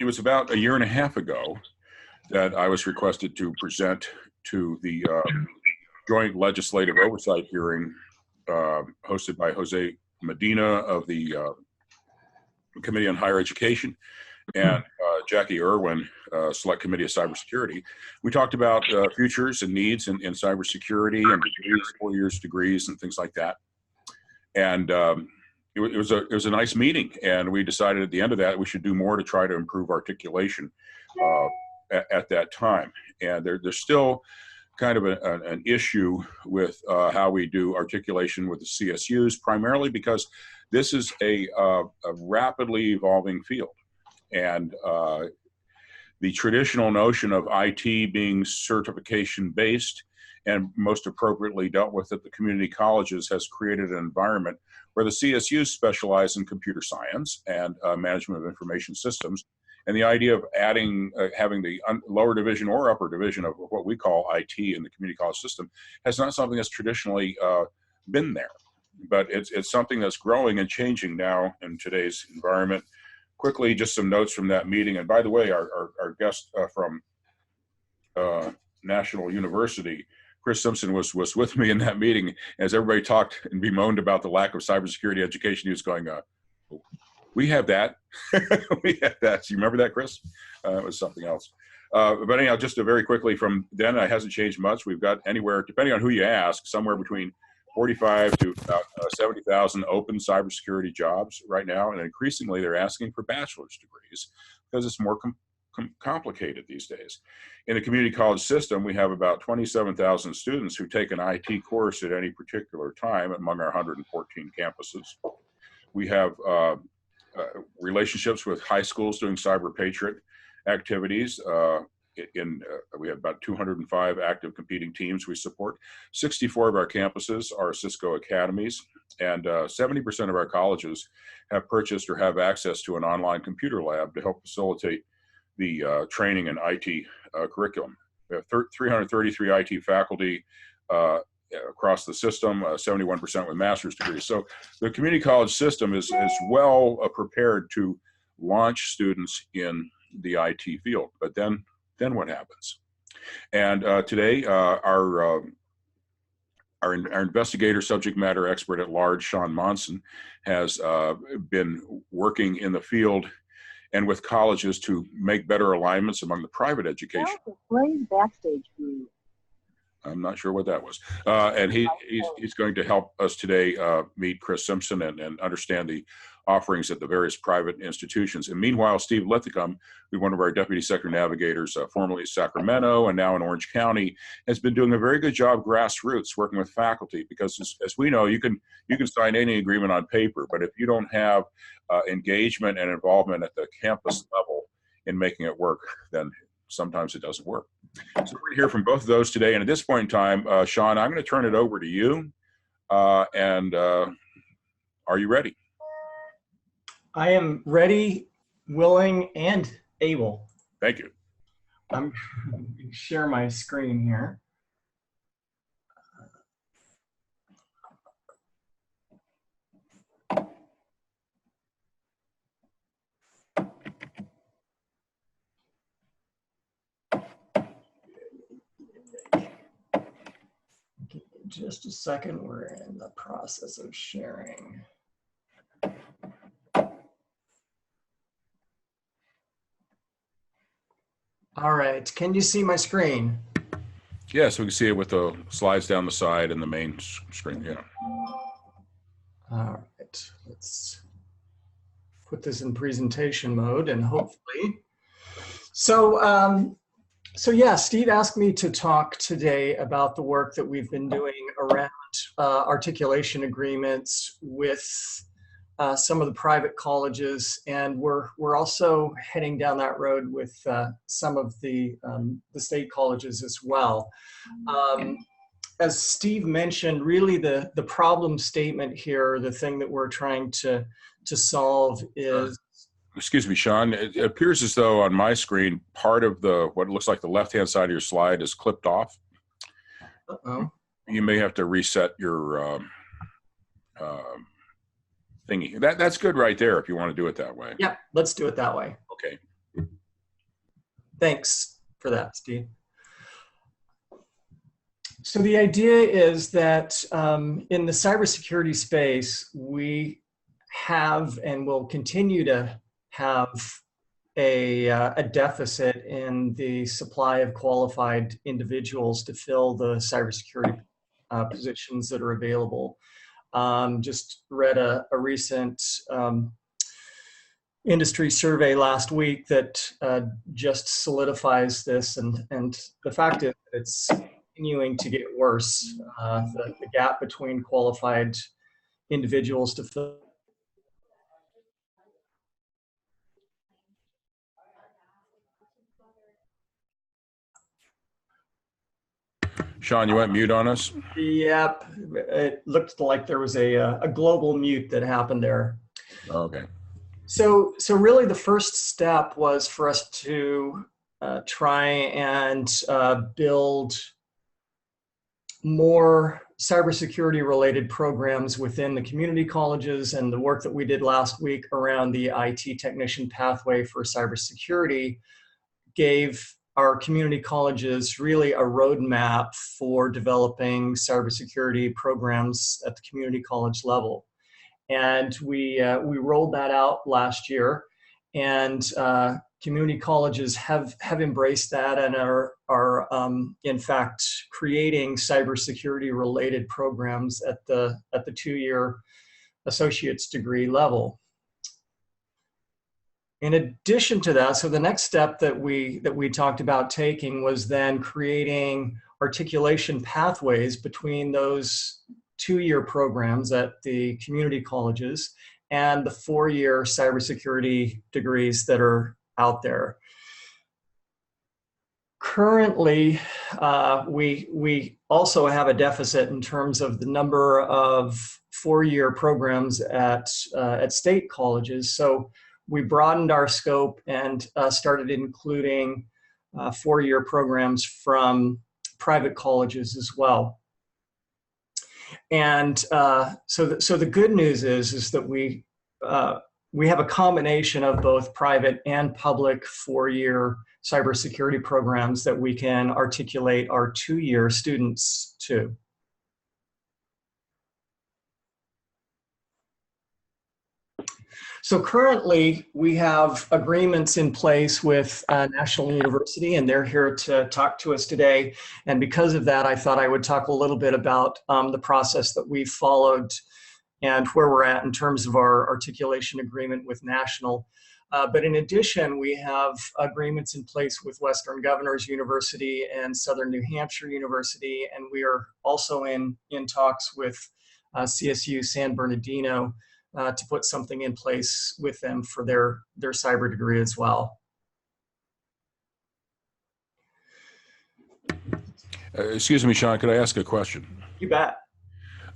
it was about a year and a half ago that I was requested to present to the joint legislative oversight hearing hosted by Jose Medina of the Committee on Higher Education and Jackie Irwin, Select Committee of Cybersecurity. We talked about futures and needs in cybersecurity and degrees, 4 years degrees and things like that. And it was a nice meeting, and we decided at the end of that we should do more to try to improve articulation at that time. And there's still kind of an issue with how we do articulation with the CSUs, primarily because this is a rapidly evolving field. And the traditional notion of IT being certification based and most appropriately dealt with at the community colleges has created an environment where the CSUs specialize in computer science and management of information systems. And the idea of adding, having the lower division or upper division of what we call IT in the community college system has not something that's traditionally been there. But it's something that's growing and changing now in today's environment. Quickly, just some notes from that meeting. And by the way, our guest from National University, Chris Simpson, was with me in that meeting. As everybody talked and bemoaned about the lack of cybersecurity education, he was going, we have that. We have that. Do you remember that, Chris? It was something else. But anyhow, just very quickly, from then, it hasn't changed much. We've got anywhere, depending on who you ask, somewhere between 45 to about 70,000 open cybersecurity jobs right now. And increasingly, they're asking for bachelor's degrees because it's more complicated these days. In the community college system, we have about 27,000 students who take an IT course at any particular time among our 114 campuses. We have relationships with high schools doing cyber patriot activities. We have about 205 active competing teams we support. 64 of our campuses are Cisco academies, and 70% of our colleges have purchased or have access to an online computer lab to help facilitate the training and IT curriculum. We have 333 IT faculty across the system, 71% with master's degrees. So the community college system is well prepared to launch students in the IT field. But then what happens? And today, our investigator, subject matter expert at large, Sean Monson, has been working in the field and with colleges to make better alignments among the private education. Backstage view. I'm not sure what that was. And he's going to help us today meet Chris Simpson and understand the offerings at the various private institutions. And meanwhile, Steve Lithicum, who's one of our deputy sector navigators, formerly in Sacramento and now in Orange County, has been doing a very good job grassroots working with faculty, because as we know, you can sign any agreement on paper, but if you don't have engagement and involvement at the campus level in making it work, then sometimes it doesn't work. So we're going to hear from both of those today. And at this point in time, Sean, I'm going to turn it over to you. Are you ready? I am ready, willing, and able. Thank you. I'm going to share my screen here. Just a second, we're in the process of sharing. All right, can you see my screen? Yes, we can see it with the slides down the side and the main screen, yeah. All right, let's put this in presentation mode and hopefully. So yeah, Steve asked me to talk today about the work that we've been doing around articulation agreements with some of the private colleges, and we're also heading down that road with some of the state colleges as well. As Steve mentioned, really the problem statement here, the thing that we're trying to solve is. Excuse me, Sean. It appears as though on my screen, part of what looks like the left-hand side of your slide is clipped off. Uh-oh. You may have to reset your thingy. That's good right there if you want to do it that way. Yep, let's do it that way. Okay. Thanks for that, Steve. So the idea is that in the cybersecurity space, we have and will continue to have a deficit in the supply of qualified individuals to fill the cybersecurity positions that are available. Just read a recent industry survey last week that just solidifies this, and the fact is that it's continuing to get worse. The gap between qualified individuals to fill. Sean, you went mute on us? Yep, it looked like there was a global mute that happened there. Okay. So really the first step was for us to try and build more cybersecurity related programs within the community colleges, and the work that we did last week around the IT technician pathway for cybersecurity gave our community colleges really a roadmap for developing cybersecurity programs at the community college level. And we rolled that out last year, and community colleges have embraced that and are in fact creating cybersecurity related programs at the 2-year associate's degree level. In addition to that, so the next step that we talked about taking was then creating articulation pathways between those 2-year programs at the community colleges and the 4-year cybersecurity degrees that are out there. Currently, we also have a deficit in terms of the number of 4-year programs at state colleges. So we broadened our scope and started including 4-year programs from private colleges as well. And so the good news is that we have a combination of both private and public 4-year cybersecurity programs that we can articulate our 2-year students to. So currently, we have agreements in place with National University, and they're here to talk to us today. And because of that, I thought I would talk a little bit about the process that we've followed and where we're at in terms of our articulation agreement with National. But in addition, we have agreements in place with Western Governors University and Southern New Hampshire University, and we are also in talks with CSU San Bernardino to put something in place with them for their cyber degree as well. Excuse me, Sean, could I ask a question? You bet.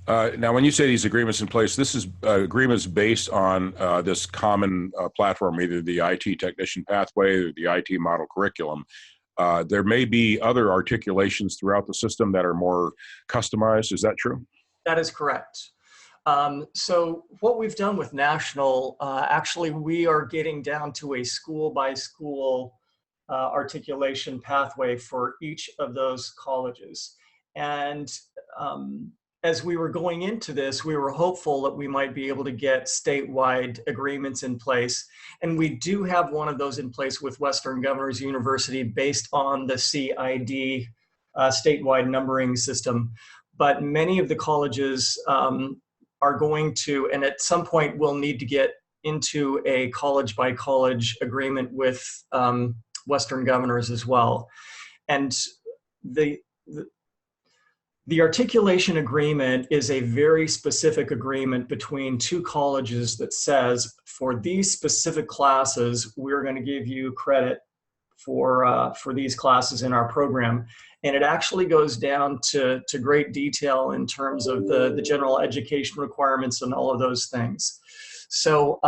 Now, when you say these agreements in place, this is agreements based on this common platform, either the IT technician pathway or the IT model curriculum. There may be other articulations throughout the system that are more customized. Is that true? That is correct. So what we've done with National, actually, we are getting down to a school-by-school articulation pathway for each of those colleges. And as we were going into this, we were hopeful that we might be able to get statewide agreements in place. And we do have one of those in place with Western Governors University based on the CID statewide numbering system. But many of the colleges are going to, and at some point will need to get into a college by college agreement with Western Governors as well. And the articulation agreement is a very specific agreement between 2 colleges that says, for these specific classes, we're going to give you credit for these classes in our program. And it actually goes down to great detail in terms of the general education requirements and all of those things. So,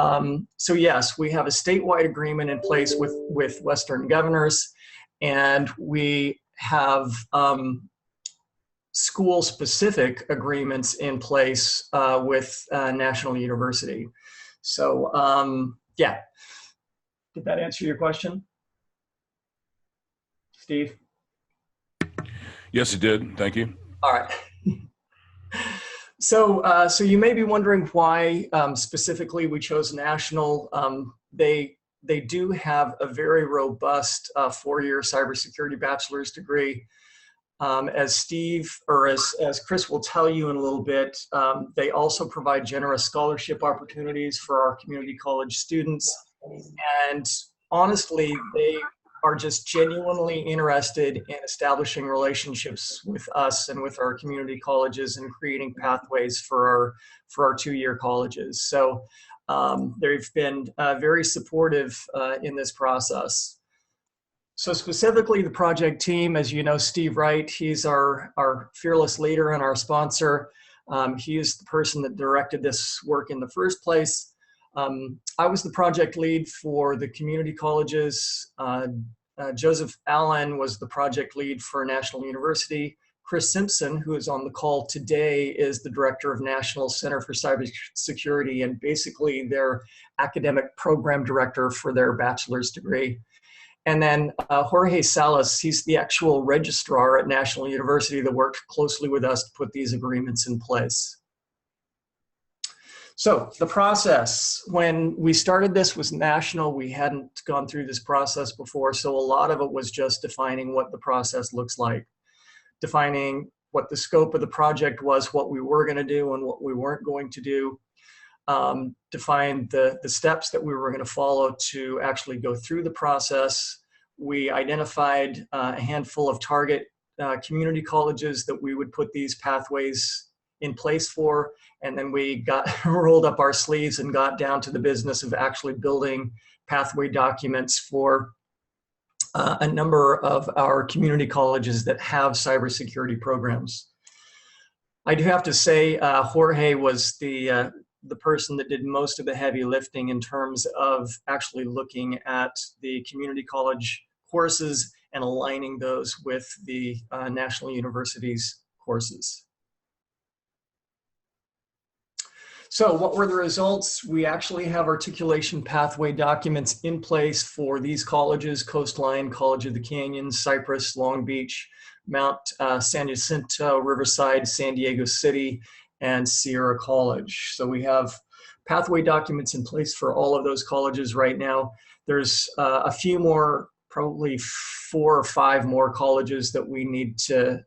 so yes, we have a statewide agreement in place with Western Governors, and we have school-specific agreements in place with National University. So, yeah. Did that answer your question? Steve? Yes, it did. Thank you. All right. So you may be wondering why specifically we chose national. They do have a very robust 4-year cybersecurity bachelor's degree. As Steve or as Chris will tell you in a little bit, they also provide generous scholarship opportunities for our community college students. And honestly, they are just genuinely interested in establishing relationships with us and with our community colleges and creating pathways for our 2-year colleges. So they've been very supportive in this process. So specifically the project team, as you know, Steve Wright, he's our fearless leader and our sponsor. He is the person that directed this work in the first place. I was the project lead for the community colleges. Joseph Allen was the project lead for National University. Chris Simpson, who is on the call today, is the director of National Center for Cybersecurity and basically their academic program director for their bachelor's degree. And then Jorge Salas, he's the actual registrar at National University that worked closely with us to put these agreements in place. So the process, when we started this was national. We hadn't gone through this process before, so a lot of it was just defining what the process looks like, defining what the scope of the project was, what we were going to do and what we weren't going to do, define the steps that we were going to follow to actually go through the process. We identified a handful of target community colleges that we would put these pathways in place for, and then we got rolled up our sleeves and got down to the business of actually building pathway documents for a number of our community colleges that have cybersecurity programs. I do have to say Jorge was the person that did most of the heavy lifting in terms of actually looking at the community college courses and aligning those with the National University's courses. So what were the results? We actually have articulation pathway documents in place for these colleges: Coastline, College of the Canyons, Cypress, Long Beach, Mount San Jacinto, Riverside, San Diego City, and Sierra College. So we have pathway documents in place for all of those colleges right now. There's a few more, probably 4 or 5 more colleges that we need to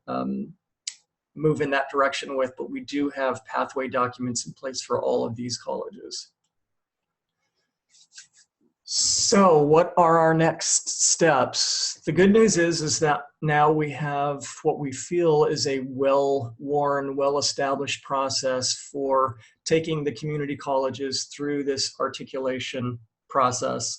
move in that direction with, but we do have pathway documents in place for all of these colleges. So what are our next steps? The good news is that now we have what we feel is a well-worn, well-established process for taking the community colleges through this articulation process.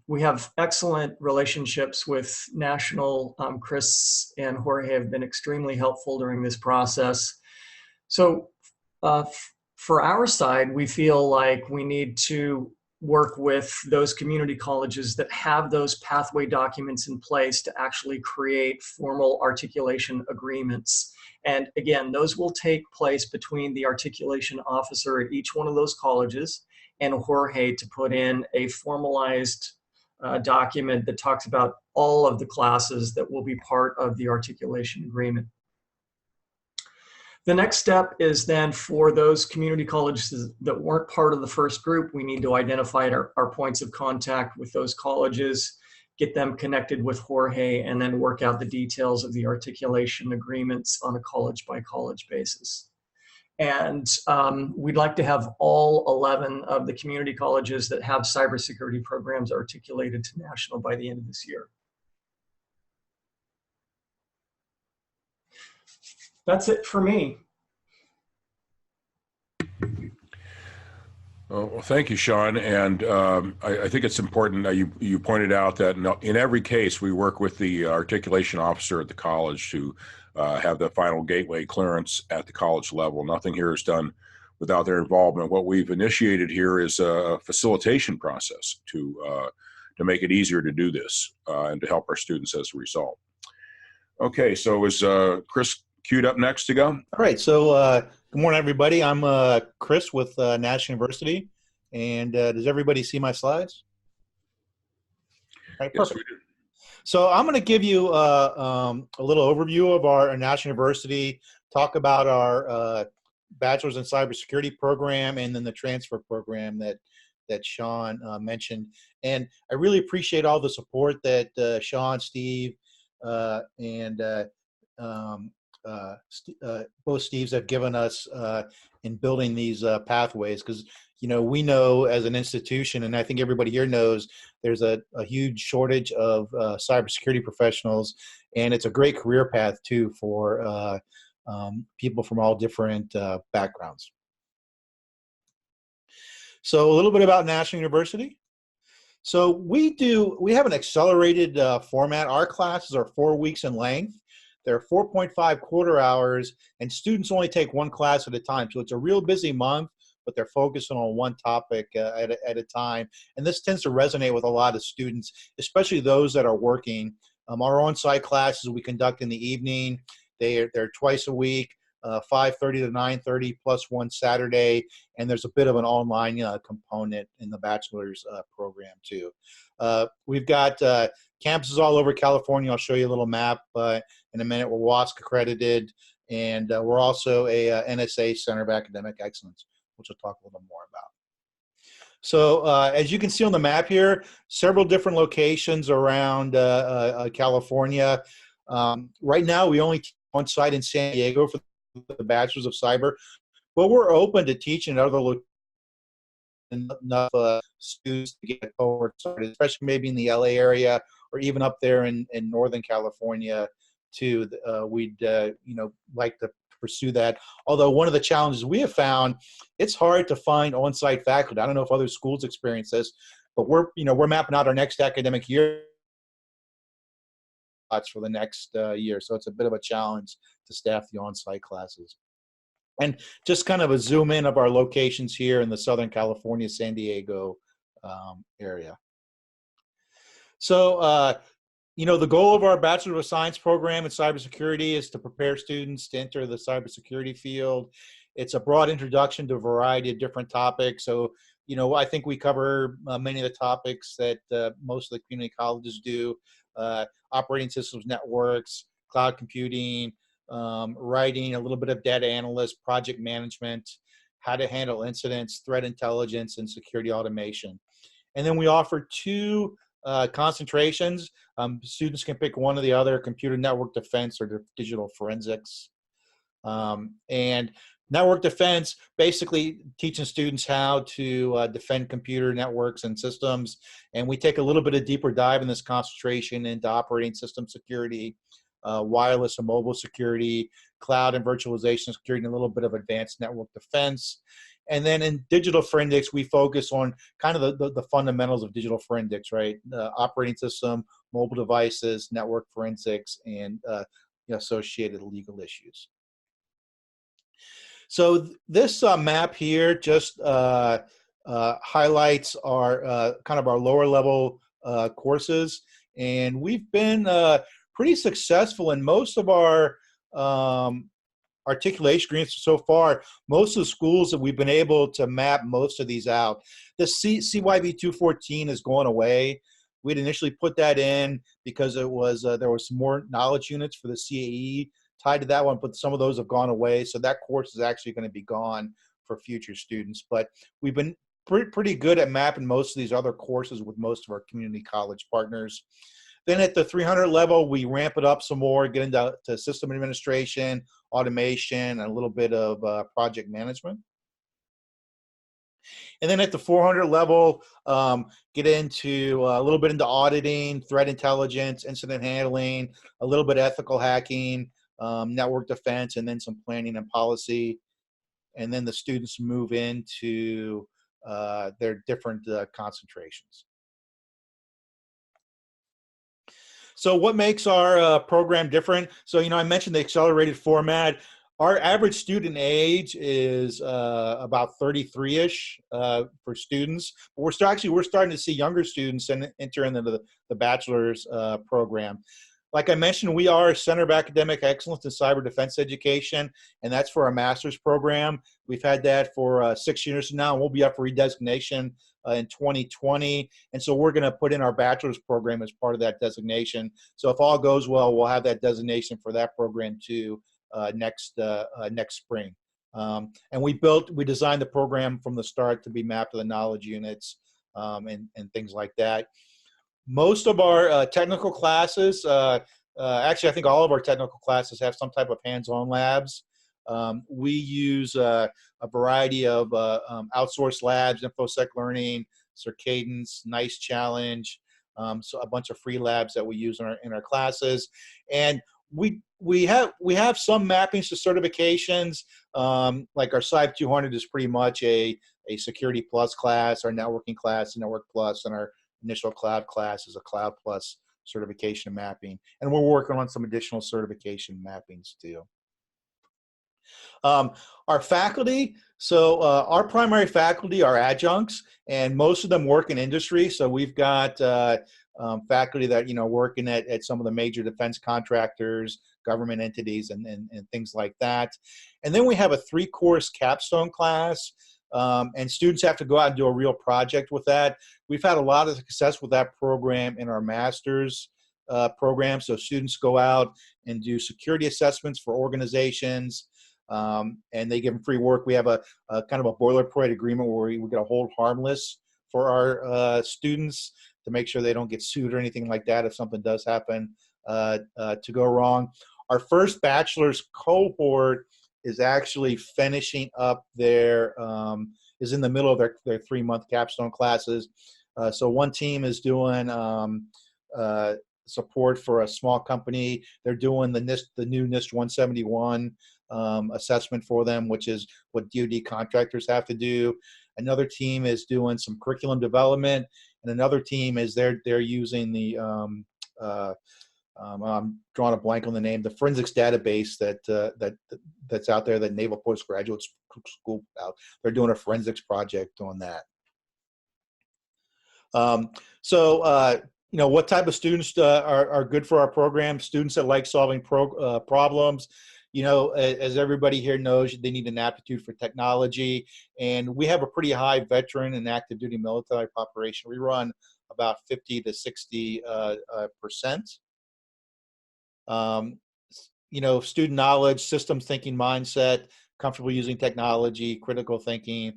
We have excellent relationships with National. Chris and Jorge have been extremely helpful during this process. So for our side, we feel like we need to work with those community colleges that have those pathway documents in place to actually create formal articulation agreements. And again, those will take place between the articulation officer at each one of those colleges and Jorge to put in a formalized document that talks about all of the classes that will be part of the articulation agreement. The next step is then for those community colleges that weren't part of the first group, we need to identify our points of contact with those colleges, get them connected with Jorge, and then work out the details of the articulation agreements on a college by college basis. And we'd like to have all 11 of the community colleges that have cybersecurity programs articulated to national by the end of this year. That's it for me. Well, thank you, Sean. And I think it's important that you pointed out that in every case, we work with the articulation officer at the college to have the final gateway clearance at the college level. Nothing here is done without their involvement. What we've initiated here is a facilitation process to make it easier to do this and to help our students as a result. Okay, so is Chris queued up next to go? All right, so good morning, everybody. I'm Chris with National University, and does everybody see my slides? All right, perfect. Yes, we do. So I'm going to give you a little overview of our National University, talk about our Bachelor's in Cybersecurity program, and then the transfer program that Sean mentioned. And I really appreciate all the support that Sean, Steve, and both Steves have given us in building these pathways, because we know as an institution, and I think everybody here knows, there's a huge shortage of cybersecurity professionals, and it's a great career path too for people from all different backgrounds. So a little bit about National University. So we have an accelerated format. Our classes are 4 weeks in length. They're 4.5 quarter hours, and students only take one class at a time. So it's a real busy month, but they're focusing on one topic at a time. And this tends to resonate with a lot of students, especially those that are working. Our on-site classes we conduct in the evening. They're twice a week, 5:30 to 9:30 plus one Saturday, and there's a bit of an online component in the bachelor's program too. We've got campuses all over California. I'll show you a little map in a minute. We're WASC accredited, and we're also a NSA Center of Academic Excellence, which we'll talk a little more about. So as you can see on the map here, several different locations around California. Right now, we only teach on site in San Diego for the Bachelor's of Cyber, but we're open to teaching at other locations. Enough students to get a cohort started, especially maybe in the LA area or even up there in Northern California too. We'd like to pursue that. Although one of the challenges we have found, it's hard to find on-site faculty. I don't know if other schools experience this, but we're mapping out our next academic year for the next year. So it's a bit of a challenge to staff the on-site classes. And just kind of a zoom in of our locations here in the Southern California, San Diego area. So, the goal of our Bachelor of Science program in cybersecurity is to prepare students to enter the cybersecurity field. It's a broad introduction to a variety of different topics. So, I think we cover many of the topics that most of the community colleges do. Operating systems, networks, cloud computing, writing, a little bit of data analyst, project management, how to handle incidents, threat intelligence, and security automation. And then we offer two concentrations. Students can pick one or the other: computer network defense or digital forensics. And network defense, basically teaching students how to defend computer networks and systems. And we take a little bit of deeper dive in this concentration into operating system security, wireless and mobile security, cloud and virtualization security, and a little bit of advanced network defense. And then in digital forensics, we focus on kind of the fundamentals of digital forensics, right? Operating system, mobile devices, network forensics, and associated legal issues. So this map here just highlights our kind of our lower level courses, and we've been pretty successful in most of our articulation agreements so far. Most of the schools that we've been able to map most of these out. The CYB 214 is going away. We'd initially put that in because it was there was some more knowledge units for the CAE tied to that one, but some of those have gone away. So that course is actually going to be gone for future students. But we've been pretty good at mapping most of these other courses with most of our community college partners. Then at the 300 level, we ramp it up some more, get into system administration, automation, and a little bit of project management. And then at the 400 level, get into a little bit into auditing, threat intelligence, incident handling, a little bit ethical hacking, network defense, and then some planning and policy. And then the students move into their different concentrations. So what makes our program different? So, I mentioned the accelerated format. Our average student age is about 33-ish for students. But we're starting to see younger students enter into the bachelor's program. Like I mentioned, we are a Center of Academic Excellence in Cyber Defense Education, and that's for our master's program. We've had that for 6 years now, and we'll be up for redesignation in 2020. And so we're going to put in our bachelor's program as part of that designation. So if all goes well, we'll have that designation for that program too next spring. And we designed the program from the start to be mapped to the knowledge units and things like that. Most of our technical classes, actually I think all of our technical classes have some type of hands-on labs. We use a variety of outsourced labs, InfoSec Learning, Circadence, Nice Challenge, so a bunch of free labs that we use in our classes. And we have some mappings to certifications, like our Cyber 200 is pretty much a Security Plus class, our Networking class, Network Plus, and our initial Cloud class is a Cloud Plus certification mapping. And we're working on some additional certification mappings too. Our faculty, so our primary faculty are adjuncts, and most of them work in industry. So we've got faculty that working at some of the major defense contractors, government entities, and things like that. And then we have a 3-course capstone class, and students have to go out and do a real project with that. We've had a lot of success with that program in our master's program. So students go out and do security assessments for organizations. And they give them free work. We have a kind of a boilerplate agreement where we get a hold harmless for our students to make sure they don't get sued or anything like that if something does happen to go wrong. Our first bachelor's cohort is actually finishing up is in the middle of their 3-month capstone classes. So one team is doing support for a small company. They're doing the new NIST 171 assessment for them, which is what DoD contractors have to do. Another team is doing some curriculum development, and another team is they're using the I'm drawing a blank on the name, the forensics database that's out there that Naval Postgraduate School out. They're doing a forensics project on that. What type of students are good for our program? Students that like solving problems. As everybody here knows, they need an aptitude for technology, and we have a pretty high veteran and active duty military population. We run about 50 to 60%. Student knowledge, systems thinking mindset, comfortable using technology, critical thinking,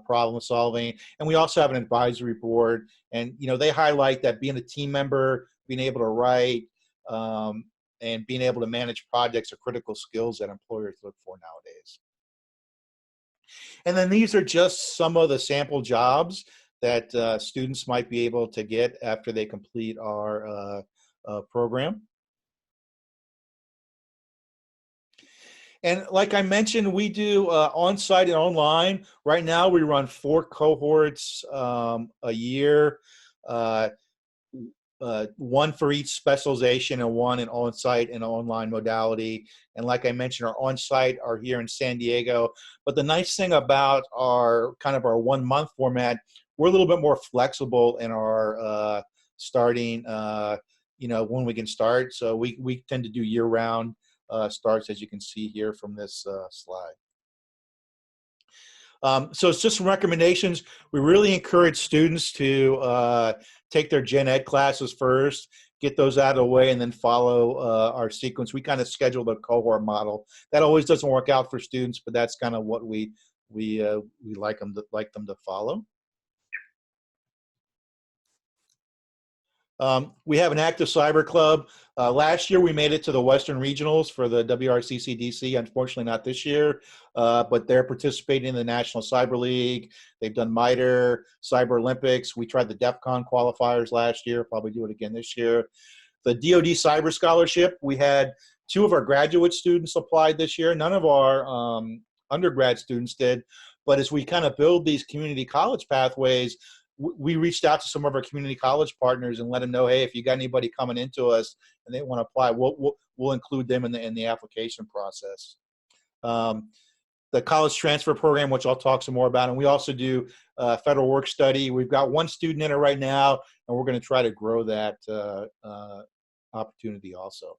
problem solving. And we also have an advisory board, and they highlight that being a team member, being able to write, and being able to manage projects are critical skills that employers look for nowadays. And then these are just some of the sample jobs that students might be able to get after they complete our program. And like I mentioned, we do on-site and online. Right now, we run 4 cohorts a year, one for each specialization and one in on-site and online modality. And like I mentioned, our on-site are here in San Diego. But the nice thing about our 1-month format, we're a little bit more flexible in our starting, when we can start. So we tend to do year-round starts, as you can see here from this slide. So it's just some recommendations. We really encourage students to take their gen ed classes first, get those out of the way, and then follow our sequence. We kind of schedule the cohort model. That always doesn't work out for students, but that's kind of what we like them to follow. We have an active cyber club. Last year, we made it to the Western Regionals for the WRCCDC. Unfortunately, not this year, but they're participating in the National Cyber League. They've done MITRE, Cyber Olympics. We tried the DEF CON qualifiers last year, probably do it again this year. The DoD Cyber Scholarship, we had 2 of our graduate students applied this year. None of our undergrad students did, but as we kind of build these community college pathways, we reached out to some of our community college partners and let them know, hey, if you got anybody coming into us and they want to apply, we'll include them in the application process. The college transfer program, which I'll talk some more about, and we also do federal work study. We've got 1 student in it right now, and we're going to try to grow that opportunity also.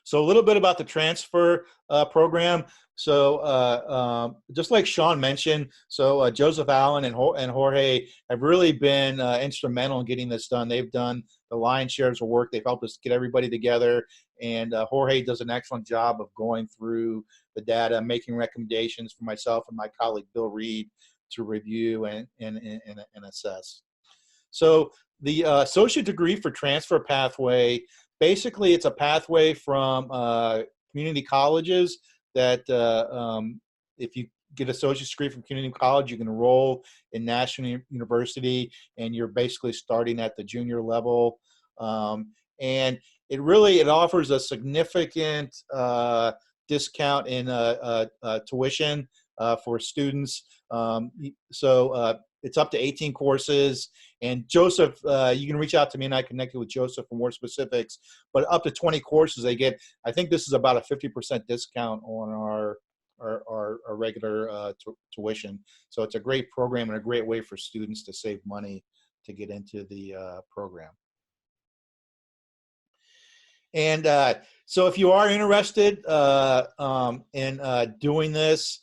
So a little bit about the transfer program. So just like Sean mentioned, so Joseph Allen and Jorge have really been instrumental in getting this done. They've done the lion's share of the work. They've helped us get everybody together. And Jorge does an excellent job of going through the data, making recommendations for myself and my colleague Bill Reed to review and assess. So the associate degree for transfer pathway, basically it's a pathway from community colleges that if you get an associate's degree from community college, you can enroll in National University, and you're basically starting at the junior level. And it offers a significant discount in tuition for students. It's up to 18 courses. And Joseph, you can reach out to me and I connect you with Joseph for more specifics, but up to 20 courses they get. I think this is about a 50% discount on our regular tuition. So it's a great program and a great way for students to save money to get into the program. And so if you are interested in doing this,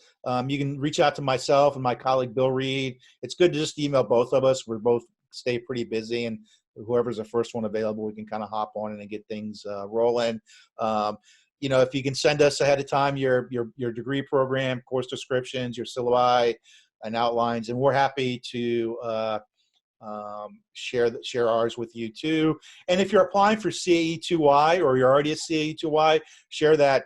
you can reach out to myself and my colleague Bill Reed. It's good to just email both of us. We're both stay pretty busy, and whoever's the first one available, we can kind of hop on and get things rolling. You know, if you can send us ahead of time your degree program, course descriptions, your syllabi, and outlines, and we're happy to share ours with you too. And if you're applying for CAE2Y or you're already a CAE2Y, share that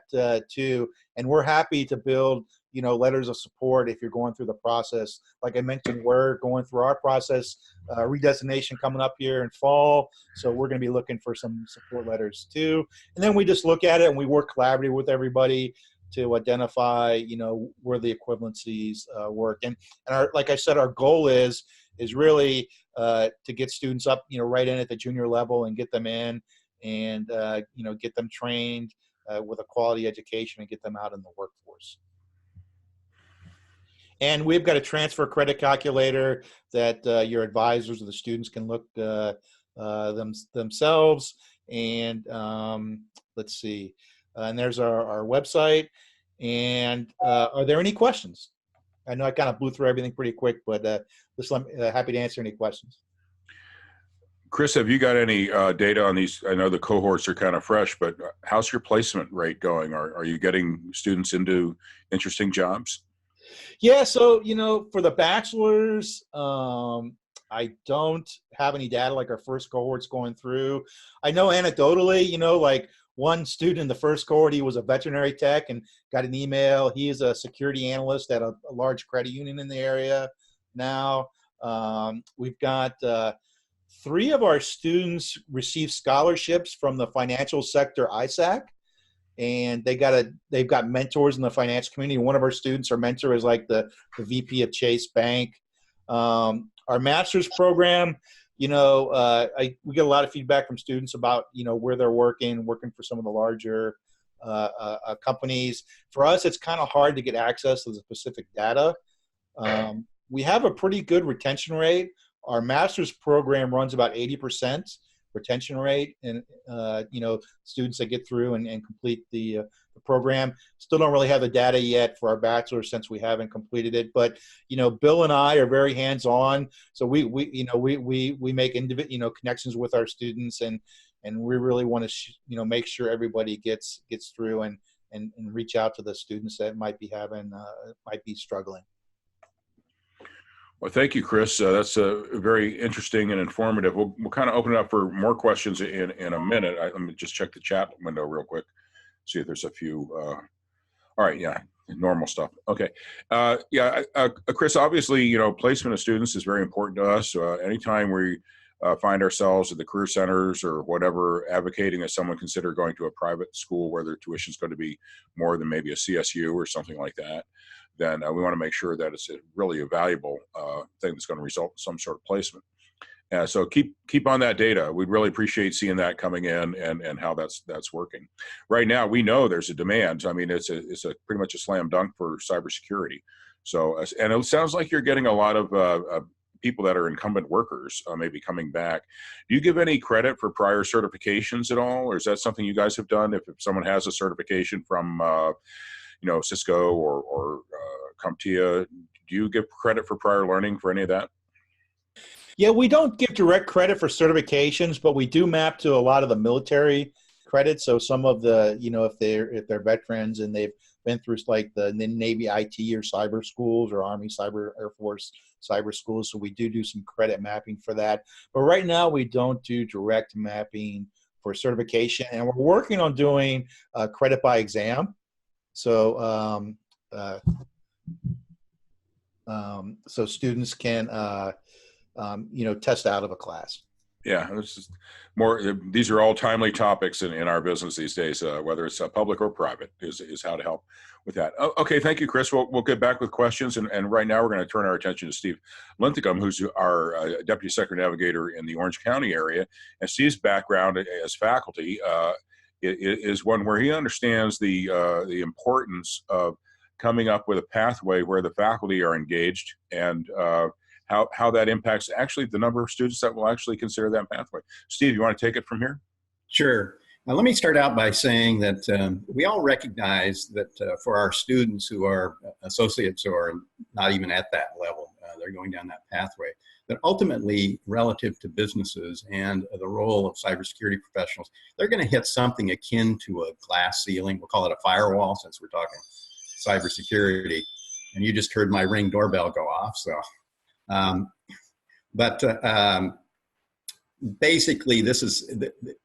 too. And we're happy to build, you know, letters of support if you're going through the process. Like I mentioned, we're going through our process, redesignation coming up here in fall. So we're going to be looking for some support letters too. And then we just look at it and we work collaboratively with everybody to identify, you know, where the equivalencies work. And like I said, our goal is really to get students up, you know, right in at the junior level and get them in and, you know, get them trained with a quality education and get them out in the workforce. And we've got a transfer credit calculator that your advisors or the students can look themselves. And let's see, and there's our website. And are there any questions? I know I kind of blew through everything pretty quick, but happy to answer any questions. Chris, have you got any data on these? I know the cohorts are kind of fresh, but how's your placement rate going? Are you getting students into interesting jobs? Yeah, so, you know, for the bachelor's, I don't have any data like our first cohort's going through. I know anecdotally, you know, like one student in the first cohort, he was a veterinary tech and got an email. He is a security analyst at a large credit union in the area now. We've got 3 of our students receive scholarships from the financial sector ISAC. And they've got mentors in the financial community. One of our students, our mentor, is like the VP of Chase Bank. Our master's program, you know, we get a lot of feedback from students about, you know, where they're working for some of the larger companies. For us, it's kind of hard to get access to the specific data. We have a pretty good retention rate. Our master's program runs about 80% retention rate, and you know, students that get through and complete the program. Still don't really have the data yet for our bachelor since we haven't completed it, but you know, Bill and I are very hands-on, so we make connections with our students, and we really want to you know, make sure everybody gets through and reach out to the students that might be struggling. Well, thank you, Chris. That's very interesting and informative. We'll kind of open it up for more questions in a minute. Let me just check the chat window real quick, see if there's a few. All right, yeah, normal stuff. Okay, Chris, obviously, you know, placement of students is very important to us. Anytime we find ourselves at the career centers or whatever, advocating as someone consider going to a private school where their tuition is going to be more than maybe a CSU or something like that, then we want to make sure that it's really a valuable thing that's going to result in some sort of placement. So keep on that data. We'd really appreciate seeing that coming in and how that's working. Right now, we know there's a demand. I mean, it's a pretty much a slam dunk for cybersecurity. So, and it sounds like you're getting a lot of people that are incumbent workers maybe coming back. Do you give any credit for prior certifications at all, or is that something you guys have done? If someone has a certification from, Cisco or CompTIA, do you give credit for prior learning for any of that? Yeah, we don't give direct credit for certifications, but we do map to a lot of the military credits. So some of the, if they're veterans and they've been through like the Navy IT or cyber schools or Army cyber, Air Force cyber schools. So we do some credit mapping for that. But right now we don't do direct mapping for certification, and we're working on doing credit by exam. So so students can test out of a class. Yeah, this is more. These are all timely topics in our business these days, whether it's public or private, is how to help with that. Okay, thank you, Chris. We'll get back with questions, and right now we're going to turn our attention to Steve Linthicum, who's our Deputy Secretary Navigator in the Orange County area. And Steve's background as faculty is one where he understands the importance of coming up with a pathway where the faculty are engaged and how that impacts actually the number of students that will actually consider that pathway. Steve, you want to take it from here? Sure. Now, let me start out by saying that we all recognize that for our students who are associates or not even at that level, they're going down that pathway, that ultimately relative to businesses and the role of cybersecurity professionals, they're going to hit something akin to a glass ceiling. We'll call it a firewall since we're talking cybersecurity. And you just heard my Ring doorbell go off, so. Basically,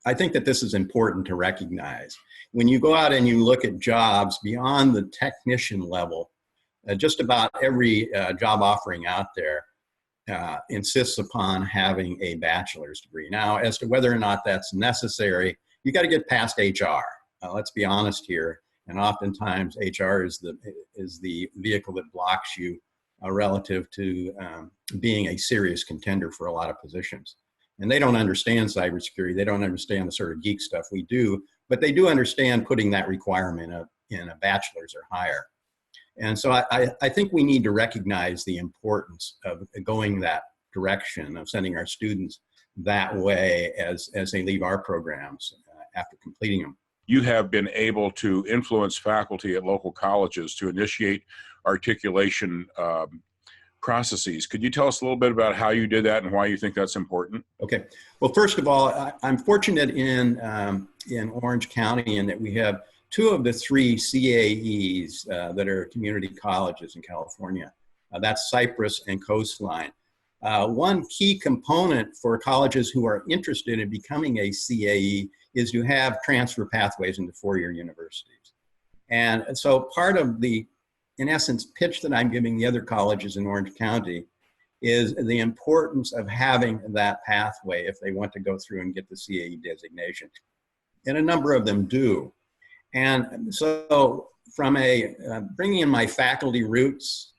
I think that this is important to recognize. When you go out and you look at jobs beyond the technician level, just about every job offering out there insists upon having a bachelor's degree. Now, as to whether or not that's necessary, you got to get past HR. Let's be honest here. And oftentimes, HR is the vehicle that blocks you relative to being a serious contender for a lot of positions. And they don't understand cybersecurity. They don't understand the sort of geek stuff we do, but they do understand putting that requirement in a bachelor's or higher. And so I think we need to recognize the importance of going that direction, of sending our students that way as they leave our programs after completing them. You have been able to influence faculty at local colleges to initiate articulation processes. Could you tell us a little bit about how you did that and why you think that's important? Okay. Well, first of all, I'm fortunate in Orange County in that we have two of the three CAEs that are community colleges in California. That's Cypress and Coastline. One key component for colleges who are interested in becoming a CAE is to have transfer pathways into four-year universities. And so part of the, in essence, pitch that I'm giving the other colleges in Orange County is the importance of having that pathway if they want to go through and get the CAE designation. And a number of them do. And so from bringing in my faculty roots,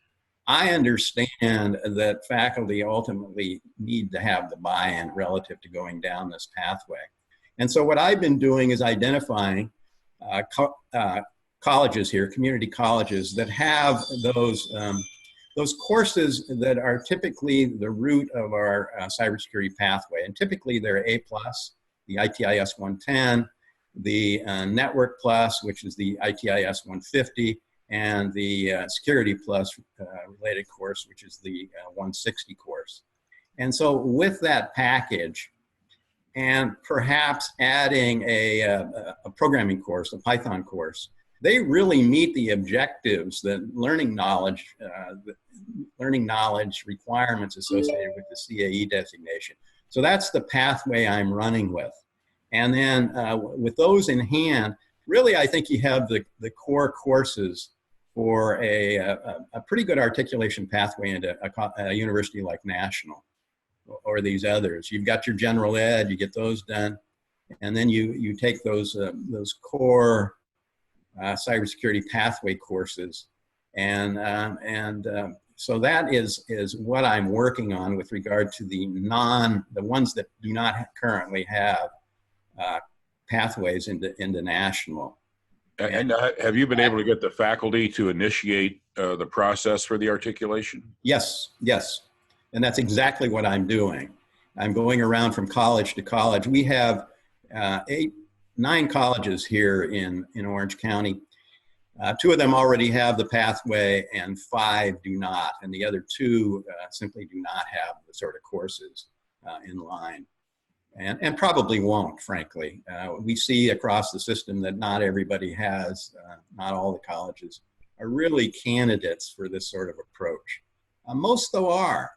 I understand that faculty ultimately need to have the buy-in relative to going down this pathway. And so what I've been doing is identifying colleges here, community colleges, that have those courses that are typically the root of our cybersecurity pathway. And typically they're A+, the ITIS 110, the Network Plus, which is the ITIS 150, and the Security Plus related course, which is the 160 course. And so with that package, and perhaps adding a programming course, a Python course, they really meet the objectives that learning knowledge requirements associated with the CAE designation. So that's the pathway I'm running with. And then with those in hand, really I think you have the core courses for a pretty good articulation pathway into a university like National or these others. You've got your general ed, you get those done, and then you take those core cybersecurity pathway courses, and so that is what I'm working on with regard to the ones that do not currently have pathways into National. And have you been able to get the faculty to initiate the process for the articulation? Yes, yes. And that's exactly what I'm doing. I'm going around from college to college. We have 9 colleges here in Orange County. 2 of them already have the pathway and 5 do not. And the other 2 simply do not have the sort of courses in line. And probably won't, frankly. We see across the system that not everybody has, not all the colleges are really candidates for this sort of approach. Most though are.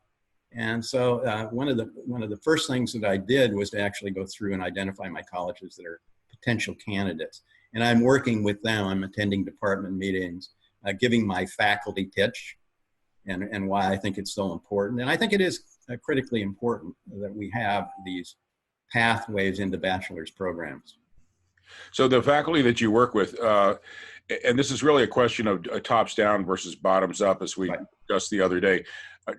And so one of the first things that I did was to actually go through and identify my colleges that are potential candidates. And I'm working with them. I'm attending department meetings, giving my faculty pitch and why I think it's so important. And I think it is critically important that we have these pathways into bachelor's programs. So the faculty that you work with, and this is really a question of tops down versus bottoms up, as we discussed the other day.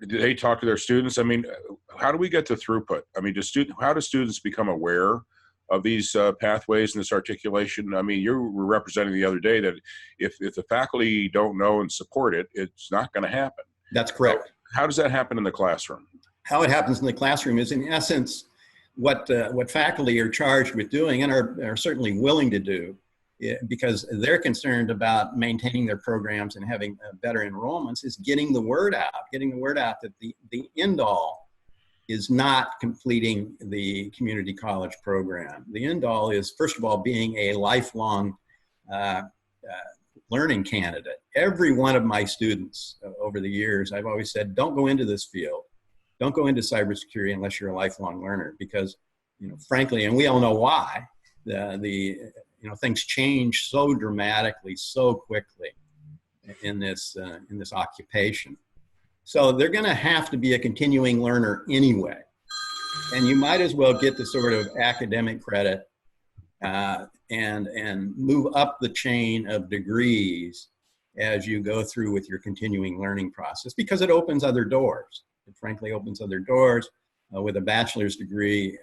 Do they talk to their students? I mean, how do we get to throughput? I mean, how do students become aware of these pathways and this articulation? I mean, you were representing the other day that if the faculty don't know and support it, it's not going to happen. That's correct. So how does that happen in the classroom? How it happens in the classroom is, in essence, what faculty are charged with doing and are certainly willing to do, because they're concerned about maintaining their programs and having better enrollments, is getting the word out that the end all is not completing the community college program. The end all is, first of all, being a lifelong learning candidate. Every one of my students over the years, I've always said, don't go into this field. Don't go into cybersecurity unless you're a lifelong learner, because, frankly, and we all know why, things change so dramatically, so quickly in this occupation. So they're going to have to be a continuing learner anyway, and you might as well get the sort of academic credit and move up the chain of degrees as you go through with your continuing learning process, because it opens other doors. It frankly opens other doors. With a bachelor's degree,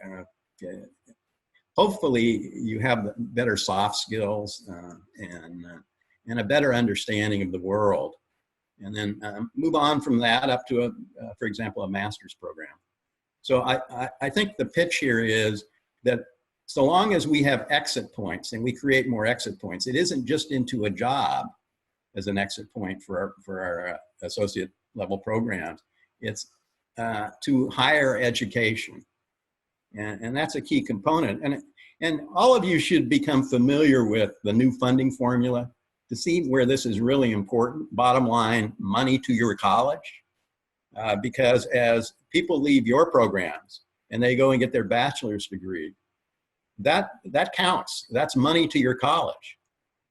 hopefully you have better soft skills and a better understanding of the world. And then move on from that up to, for example, a master's program. So I think the pitch here is that so long as we have exit points and we create more exit points, it isn't just into a job as an exit point for our associate level programs. It's to higher education. And that's a key component. And all of you should become familiar with the new funding formula to see where this is really important. Bottom line, money to your college. Because as people leave your programs and they go and get their bachelor's degree, that counts. That's money to your college.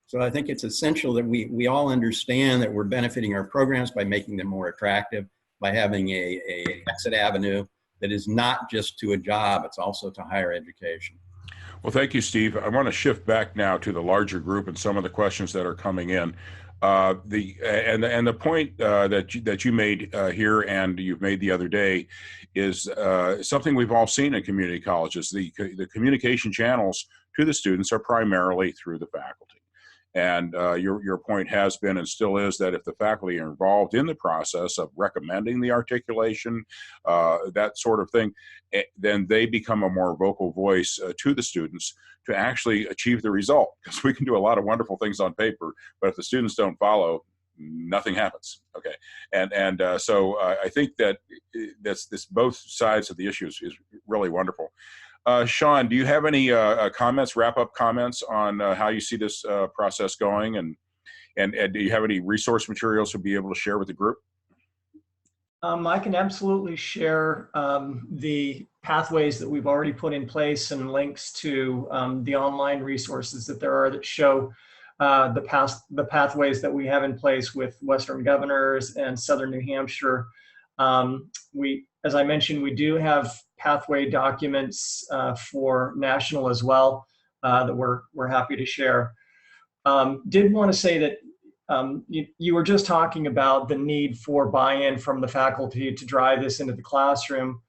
So I think it's essential that we all understand that we're benefiting our programs by making them more attractive, by having a exit avenue that is not just to a job, it's also to higher education. Well, thank you, Steve. I want to shift back now to the larger group and some of the questions that are coming in. The point that you made here and you've made the other day is something we've all seen in community colleges. The communication channels to the students are primarily through the faculty. And your point has been and still is that if the faculty are involved in the process of recommending the articulation, that sort of thing, then they become a more vocal voice to the students to actually achieve the result. Because we can do a lot of wonderful things on paper, but if the students don't follow, nothing happens. Okay, so I think that this both sides of the issue is really wonderful. Sean, do you have any comments, wrap-up comments on how you see this process going, and do you have any resource materials to be able to share with the group? I can absolutely share the pathways that we've already put in place and links to the online resources that there are that show the pathways that we have in place with Western Governors and Southern New Hampshire. As I mentioned, we do have pathway documents for national as well that we're happy to share. Did want to say that you were just talking about the need for buy-in from the faculty to drive this into the classroom.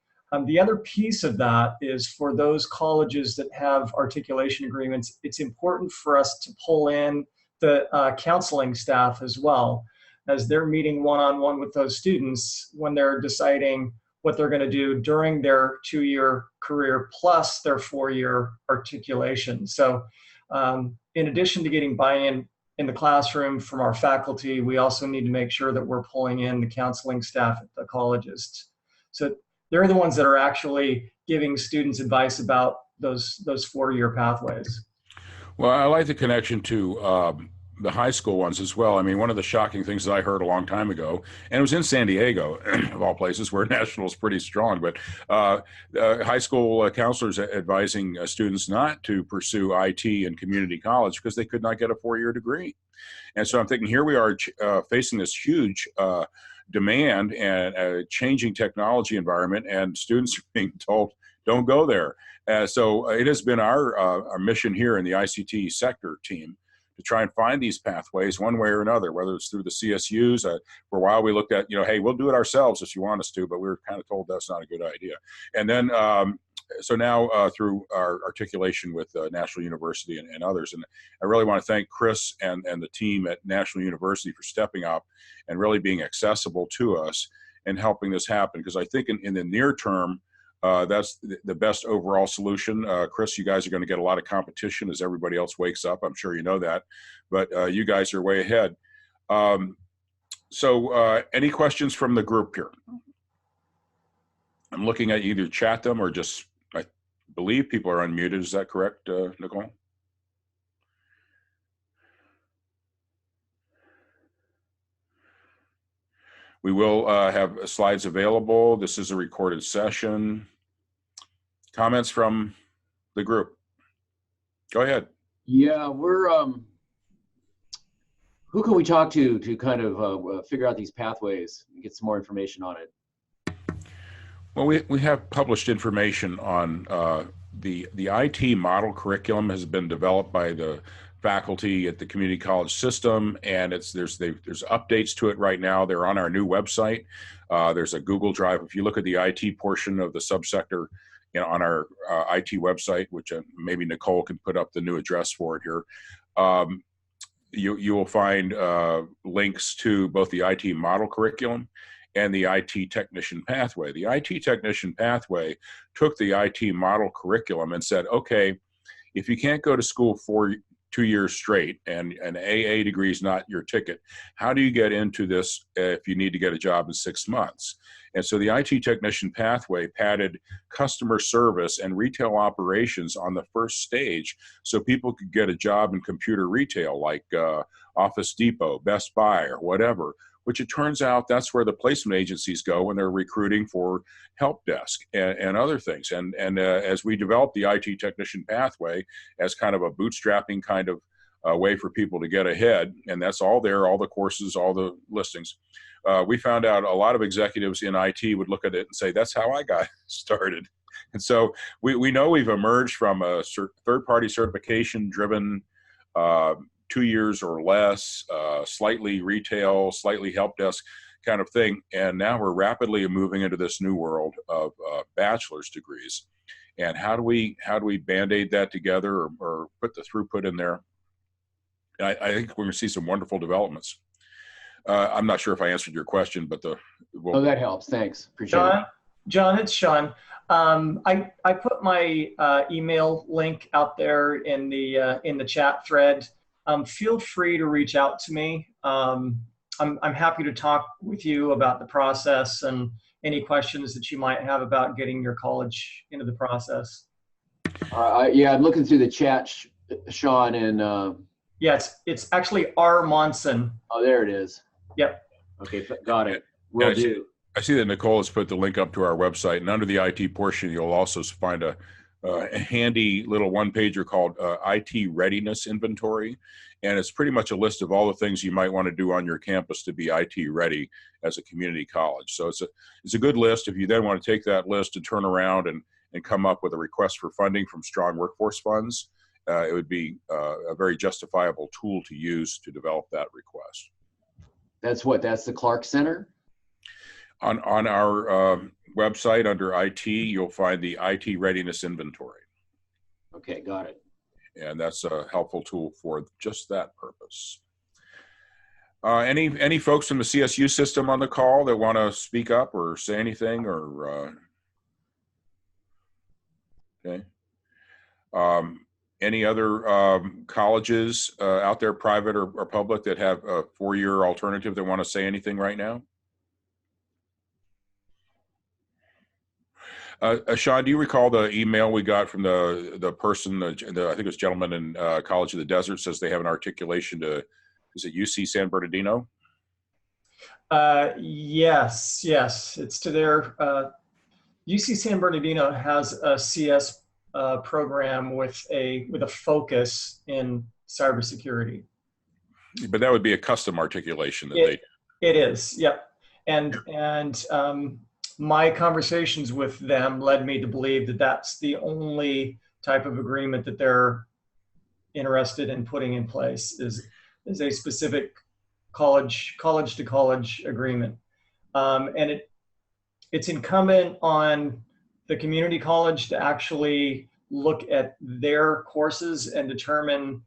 The other piece of that is for those colleges that have articulation agreements, it's important for us to pull in the counseling staff as well, as they're meeting one-on-one with those students when they're deciding what they're going to do during their 2-year career plus their 4-year articulation. So in addition to getting buy-in in the classroom from our faculty, we also need to make sure that we're pulling in the counseling staff at the colleges. So they're the ones that are actually giving students advice about those 4-year pathways. Well, I like the connection to the high school ones as well. I mean, one of the shocking things that I heard a long time ago, and it was in San Diego, of all places, where national is pretty strong, but high school counselors advising students not to pursue IT and community college because they could not get a 4-year degree. And so I'm thinking, here we are facing this huge demand and a changing technology environment, and students are being told, don't go there. So it has been our mission here in the ICT sector team to try and find these pathways one way or another, whether it's through the CSUs. For a while we looked at, hey, we'll do it ourselves if you want us to, but we were kind of told that's not a good idea. And then, so now through our articulation with National University and others, and I really want to thank Chris and the team at National University for stepping up and really being accessible to us and helping this happen, because I think in the near term, that's the best overall solution. Chris, you guys are going to get a lot of competition as everybody else wakes up. I'm sure you know that, but you guys are way ahead. So any questions from the group here? I'm looking at either chat them or just, I believe people are unmuted. Is that correct, Nicole? We will have slides available. This is a recorded session. Comments from the group? Go ahead. Yeah, we're, who can we talk to kind of figure out these pathways and get some more information on it? Well, we have published information on the IT model curriculum has been developed by the faculty at the community college system, and there's updates to it right now. They're on our new website. There's a Google Drive. If you look at the IT portion of the subsector, on our IT website, which maybe Nicole can put up the new address for it here, you will find links to both the IT model curriculum and the IT technician pathway. The IT technician pathway took the IT model curriculum and said, okay, if you can't go to school for 2 years straight and an AA degree is not your ticket, how do you get into this if you need to get a job in 6 months? And so the IT technician pathway padded customer service and retail operations on the first stage so people could get a job in computer retail like Office Depot, Best Buy, or whatever, which it turns out that's where the placement agencies go when they're recruiting for help desk and other things. And as we develop the IT technician pathway as kind of a bootstrapping kind of way for people to get ahead, and that's all there, all the courses, all the listings, we found out a lot of executives in IT would look at it and say, that's how I got started. And so we know we've emerged from a third-party certification-driven 2 years or less, slightly retail, slightly help desk kind of thing. And now we're rapidly moving into this new world of bachelor's degrees. And how do we Band-Aid that together or put the throughput in there? I think we're going to see some wonderful developments. I'm not sure if I answered your question, but oh, that helps. Thanks. Appreciate it. John, it's Sean. I put my email link out there in the chat thread. Feel free to reach out to me. I'm happy to talk with you about the process and any questions that you might have about getting your college into the process. Yeah, I'm looking through the chat, Sean, and yeah, it's actually R. Monson. Oh, there it is. Yep. Okay, got it. Will do. I see that Nicole has put the link up to our website, and under the IT portion, you'll also find a handy little one-pager called IT Readiness Inventory, and it's pretty much a list of all the things you might want to do on your campus to be IT ready as a community college. So it's a good list. If you then want to take that list and turn around and come up with a request for funding from Strong Workforce Funds, it would be a very justifiable tool to use to develop that request. That's the Clark Center? On our website under IT, you'll find the IT Readiness Inventory. Okay, got it. And that's a helpful tool for just that purpose. Any folks from the CSU system on the call that want to speak up or say anything or, okay. Any other colleges out there, private or public, that have a four-year alternative that want to say anything right now? Sean, do you recall the email we got from the person, I think it was gentleman in College of the Desert, says they have an articulation to, is it UC San Bernardino? Yes, it's to their, UC San Bernardino has a CS program with a focus in cybersecurity. But that would be a custom articulation that It is, yep. And my conversations with them led me to believe that that's the only type of agreement that they're interested in putting in place is a specific college to college agreement. And it's incumbent on the community college to actually look at their courses and determine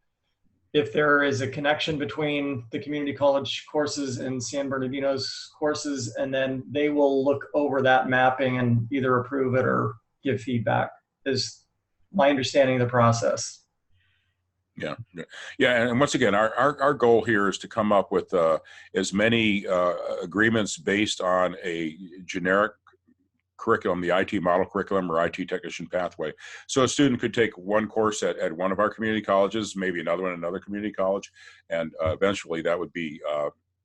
if there is a connection between the community college courses and San Bernardino's courses, and then they will look over that mapping and either approve it or give feedback, is my understanding of the process. Yeah. And once again, our goal here is to come up with as many agreements based on a generic curriculum, the IT model curriculum or IT technician pathway. So a student could take one course at one of our community colleges, maybe another one at another community college, and eventually that would be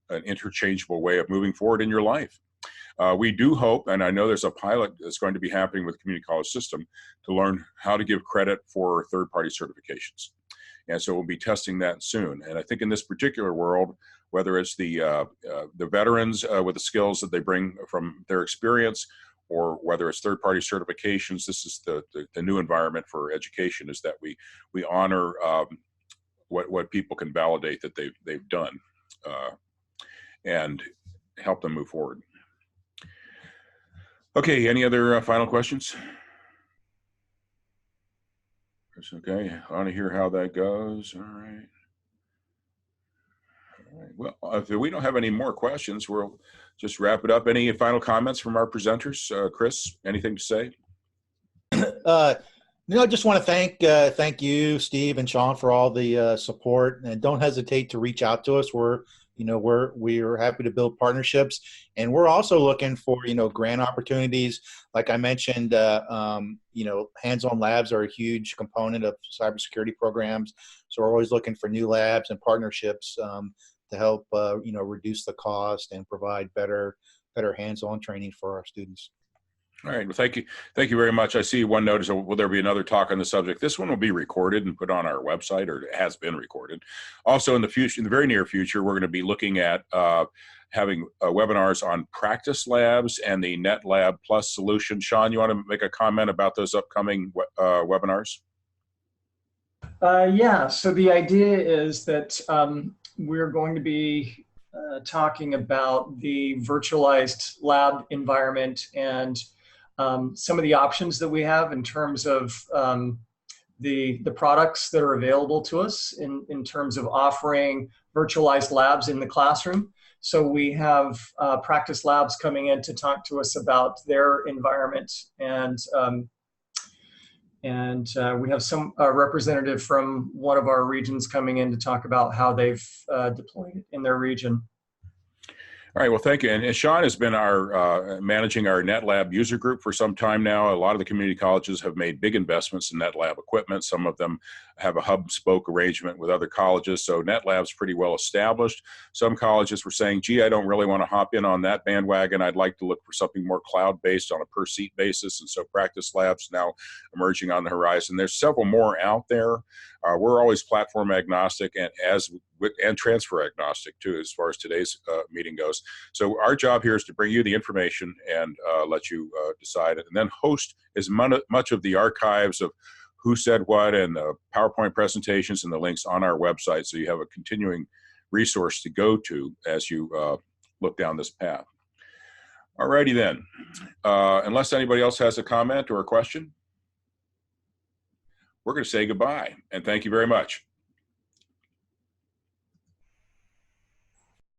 an interchangeable way of moving forward in your life. We do hope, and I know there's a pilot that's going to be happening with the community college system to learn how to give credit for third-party certifications. And so we'll be testing that soon. And I think in this particular world, whether it's the veterans with the skills that they bring from their experience, or whether it's third-party certifications, this is the new environment for education, is that we honor what people can validate that they've done and help them move forward. Okay, any other final questions? Okay, I want to hear how that goes. All right. Well, if we don't have any more questions, we'll just wrap it up. Any final comments from our presenters? Chris, anything to say? I just want to thank you, Steve and Sean, for all the support, and don't hesitate to reach out to us. We're happy to build partnerships, and we're also looking for, grant opportunities. Like I mentioned, hands-on labs are a huge component of cybersecurity programs. So we're always looking for new labs and partnerships to help, reduce the cost and provide better hands-on training for our students. All right. Well, thank you. Thank you very much. I see one notice. Will there be another talk on the subject? This one will be recorded and put on our website, or it has been recorded. Also, in the very near future, we're going to be looking at having webinars on practice labs and the NetLab Plus solution. Sean, you want to make a comment about those upcoming webinars? Yeah. So the idea is that we're going to be talking about the virtualized lab environment and some of the options that we have in terms of the products that are available to us in terms of offering virtualized labs in the classroom. So we have practice labs coming in to talk to us about their environment, and we have some representative from one of our regions coming in to talk about how they've deployed it in their region. All right, well, thank you. And Sean has been managing our NetLab user group for some time now. A lot of the community colleges have made big investments in NetLab equipment. Some of them have a hub-spoke arrangement with other colleges, so NetLab's pretty well established. Some colleges were saying, gee, I don't really want to hop in on that bandwagon. I'd like to look for something more cloud-based on a per-seat basis, and so practice labs now emerging on the horizon. There's several more out there. We're always platform agnostic and transfer agnostic too, as far as today's meeting goes. So our job here is to bring you the information and let you decide it, and then host as much of the archives of who said what and the PowerPoint presentations and the links on our website, so you have a continuing resource to go to as you look down this path. All righty then. Unless anybody else has a comment or a question, we're going to say goodbye, and thank you very much.